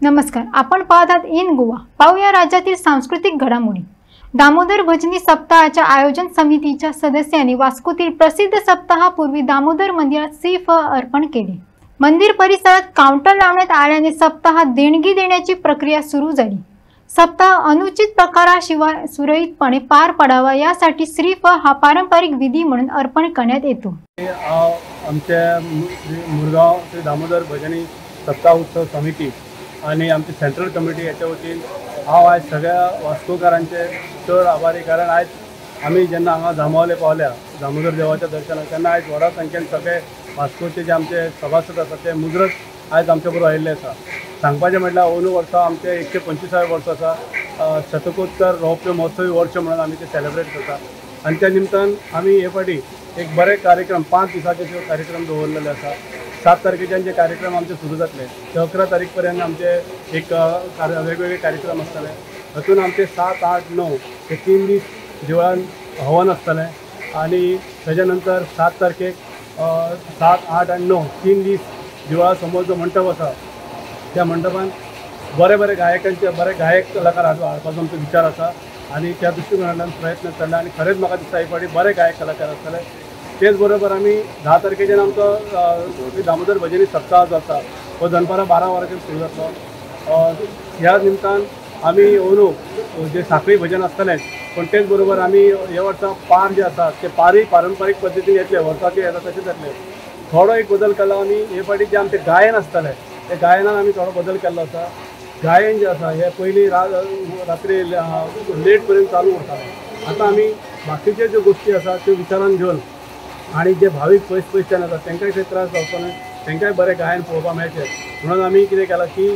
नमस्कार, आपण पाहत आहात इन गोवा। पाहूया राज्यातील सांस्कृतिक घडामोडी। दामोदर भजनी सप्ताहाच्या आयोजन समितीच्या सदस्यांनी वास्कोतील प्रसिद्ध सप्ताहापूर्वी दामोदर मंदिरात श्रीफळ अर्पण केले। मंदिर परिसरात काउंटर लावण्यात आल्याने सप्ताहात देणगी देण्याची प्रक्रिया सुरू झाली। सप्ताह अनुचित प्रकाराशिवाय सुरळीतपणे पार पडावा यासाठी श्रीफळ हा पारंपरिक विधी म्हणून अर्पण करण्यात येतो। आमच्या मुरगांव श्री दामोदर भजनी सप्ताह उत्सव समिती आणि आमची सेंट्रल कमिटी याच्या वतीन हांव आयज सगळ्या वास्कोकारांचे चड आभारी, कारण आयज आमी जेन्ना हांगा जामावले पावल्या दामोदर देवाच्या दर्शनाक तेन्ना आयज व्हडा संख्येन सगळे वास्कोचे जे आमचे सभासद आसा ते मुजरत आयज आमचे बरोबर आयिल्ले आसा। सांगपाचें म्हटल्यार अंदू वर्सा आमचे 125वें वर्स आसा, शतकोत्तर रौप्य महोत्सवी वर्ष म्हणून आमी ते सेलिब्रेट करता आणि त्या निमतान आमी हे फाटी एक बरे कार्यक्रम 5 दिसाचे कार्यक्रम दवरलेले आसा। 7 तारखेच्यान जे कार्यक्रम आमचे सुरू जातले ते 11 तारीख पर्यंत आमचे एक वेगवेगळे कार्यक्रम आसतले। हातून आमचे 7, 8, 9 हे 3 दीस देवळान हवन आसतलें आणि त्याच्या नंतर 7 तारखेक 7, 8 आणि 9 3 दीस देवळा समोर जो मंडप आसा त्या मंडपान बरे गायकांचे बरे गायक कलाकार हाडपाचो आमचो विचार आसा आणि त्या दृष्टिकोनांतल्यान प्रयत्न चल्ला आणि खरेंच म्हाका दिसता हे फाटी बरे गायक कलाकार आसतले। तेच बरोबर आमी 10 तारखेच्यान आमचो दामोदर भजनी सप्ताह जो आसा तो दनपारां 12 वरांचेर सुरू जातलो। ह्या निमतान आमी अंदू जे साखळी भजन आसतलें, पण तेच बरोबर आमी हे वर्सा पार जे आसा ते पारय पारंपारीक पद्दतीन येतले, वर्साचे येता तशेंच जातले। थोडो एक बदल केला आमी हे फाटी जे आमचे गायन आसतलें ते गायनान आमी थोडो बदल केल्लो आसा। गायन जे आसा हे पयलीं रात्री लेट पर्यंत चालू उरतालें, आतां आमी बाकीचे ज्यो गोश्टी आसा त्यो विचारान घेवन आणि जे भावीक पयसच्यान येतात तांकांय काही त्रास जावचो न्हय, तांकांय बरें गायन पळोवपाक मेळचें म्हणून आमी कितें केलां की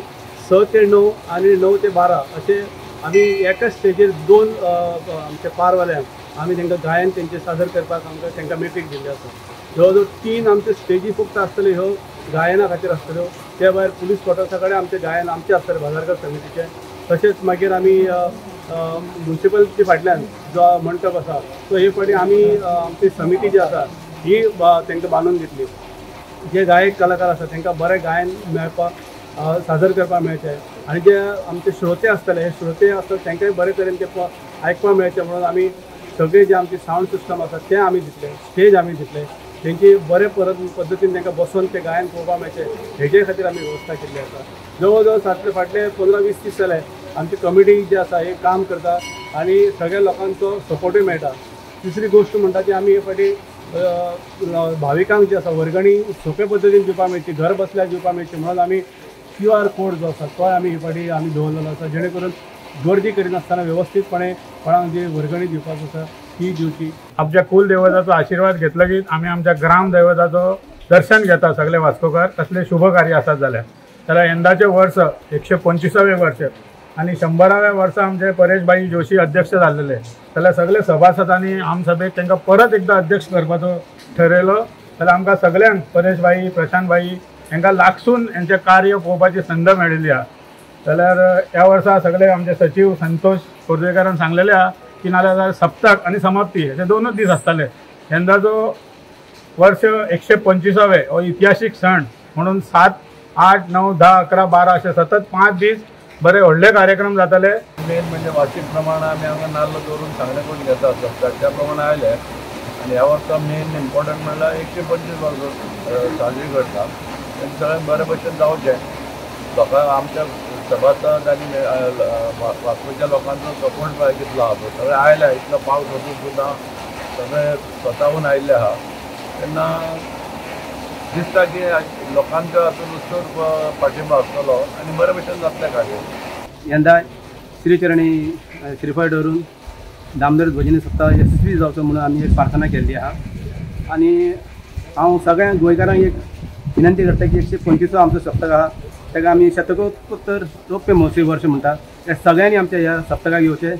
6 ते 9 आणि 9 ते 12 अशें आमी एकाच स्टेजीर 2 आमचे पारवाल्यांक आमी तांकां गायन तेंचें सादर करपाक आमकां तांकां मेकळीक दिल्ली आसा। जवळ जवळ 3 आमच्यो स्टेजी फक्त आसतल्यो ह्यो गायना खातीर आसतल्यो। त्या भायर पुलीस क्वॉर्टर्सा कडेन आमचें गायन आमचें आसतलें बाजारकार समितीचें। तशेंच मागीर आमी म्युनिसिपालिटी फाटल्यान जो मंडप आसा तो हे फाटी आमी आमची समिती जी आसा ही तांकां बांदून दितली। जे गायक कलाकार आसा तांकां बरें गायन मेळपाक सादर करपाक मेळचें आनी जे आमचे श्रोते आसतले हे श्रोते आसता तांकांय बरे तरेन ते आयकपाक मेळचें म्हणून आमी सगळे जे आमची सावंड सिस्टम आसा तें आमी दितले, स्टेज आमी दितले, तेंची बरे पद्दतीन तांकां बसून ते गायन पळोवपाक मेळचें हेजे खातीर आमी वेवस्था केल्ली आसा। जवळ जवळ फाटले 15-20 दीस जाले आमची कमिटी जी आसा हे काम करता आणि सगळ्या लोकांचो सपोर्टूय मेळटा। दुसरी गोश्ट म्हणटा ती आमी हे फाटी भाविकांक जी आसा वर्गणी सोंपे पद्दतीन दिवपाक मेळची, घर बसल्यार दिवपाक मेळची म्हणून आमी QR कोड जो आसा तो आमी हे फाटी आमी दवरलेलो आसा, जेणे करून गर्दी करिनासतना वेवस्थीतपणे कोणाक जी वर्गणी दिवपाक आसा ती दिवची। आमच्या कुल देवताचो आशीर्वाद घेतलो की आमी आमच्या ग्राम दैवताचो दर्शन घेता सगळे वास्कोकार। कसले शुभ कार्य आसात जाल्यार यंदाचे वर्स 125वें वर्ष आणि 100व्या वर्सा आमचे परेशभाई जोशी अध्यक्ष जाल्ले, जाल्यार सगळे सभासदांनी आमसभेक तांकां परत एकदा अध्यक्ष करपाचो ठरयलो। जाल्यार आमकां सगळ्यांक परेशभाई, प्रशांतभाई हांकां लागसून हेंचें कार्य पळोवपाची संद मेळिल्ली आहा। जाल्यार ह्या वर्सा सगळे आमचे सचिव संतोष कोर्देकारान सांगलेले आहा की नाल्यार सप्तक आणि समाप्ती अशे 2च दीस आसतले। यंदाचो वर्ष 125वें हो इतिहासीक सण म्हणून 7, 8, 9, 10, 11, 12 अशे सतत 5 दीस बरे व्हडले कार्यक्रम जातले। मेन म्हणजे वार्षिक प्रमाण आमी हांगा नाल्ल दवरून सांगणे करून घेता सप्तक त्या प्रमाणे आयले आणि ह्या वर्सा मेन इम्पॉर्टंट म्हणल्यार 125 वर्स साजरी करता तें सगळें बरे भशेन जावचें। लोकांक आमच्या सभासद आनी वास्कोच्या लोकांचो सपोर्ट कितलो आहा तो सगळे आयल्या, इतलो पावस वचून सुद्दां सगळे स्वताहून आयिल्ले आहा तेन्ना दिसता की लोकांचो हातूंत उत्सव पाठिंबा आसतलो आनी बरे भशेन जातलें कार्य। यंदा श्रीचरणी श्रीफळ दवरून दामोदर भजनी सप्ताह यशस्वी जावचो म्हणून आमी एक प्रार्थना केल्ली आहा आणि हांव सगळ्या गोंयकारांक एक विनंती करता की 125वो आमचो सप्तक आहा ताका आमी शतकोत्तर रौप्य महोत्सवी वर्ष म्हणटा, त्या सगळ्यांनी आमच्या ह्या सप्तकाक येवचें।